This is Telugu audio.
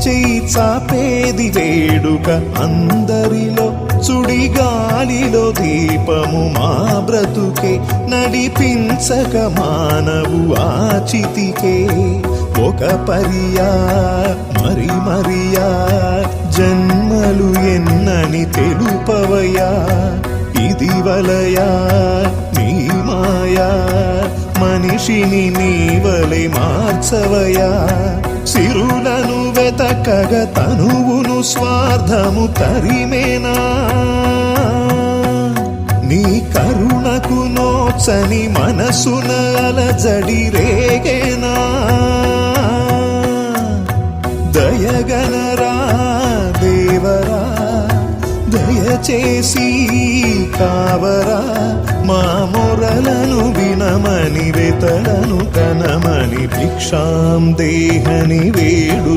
చెయ్యి చాపేది వేడుక అందరిలో సుడిగాలిలో దీపము మా బ్రతుకే నడిపించక మానవు ఆచితికే ఒక మరియా మరి మరియా జన్మలు ఎన్నని తెలుపవయా ఇది వలయా నీ మాయా మనిషిని నీవలే మార్చవయా సిరులను వెతకగ తనువును స్వార్థము తరిమేనా నీ కరుణకు నోచని మనసున అలజడి రేగేనా దయగనరా దేవరా దయచేసి కావరా మా మొరలను వినమని వెతలను కనమని భిక్షాం దేహని వేడుతూ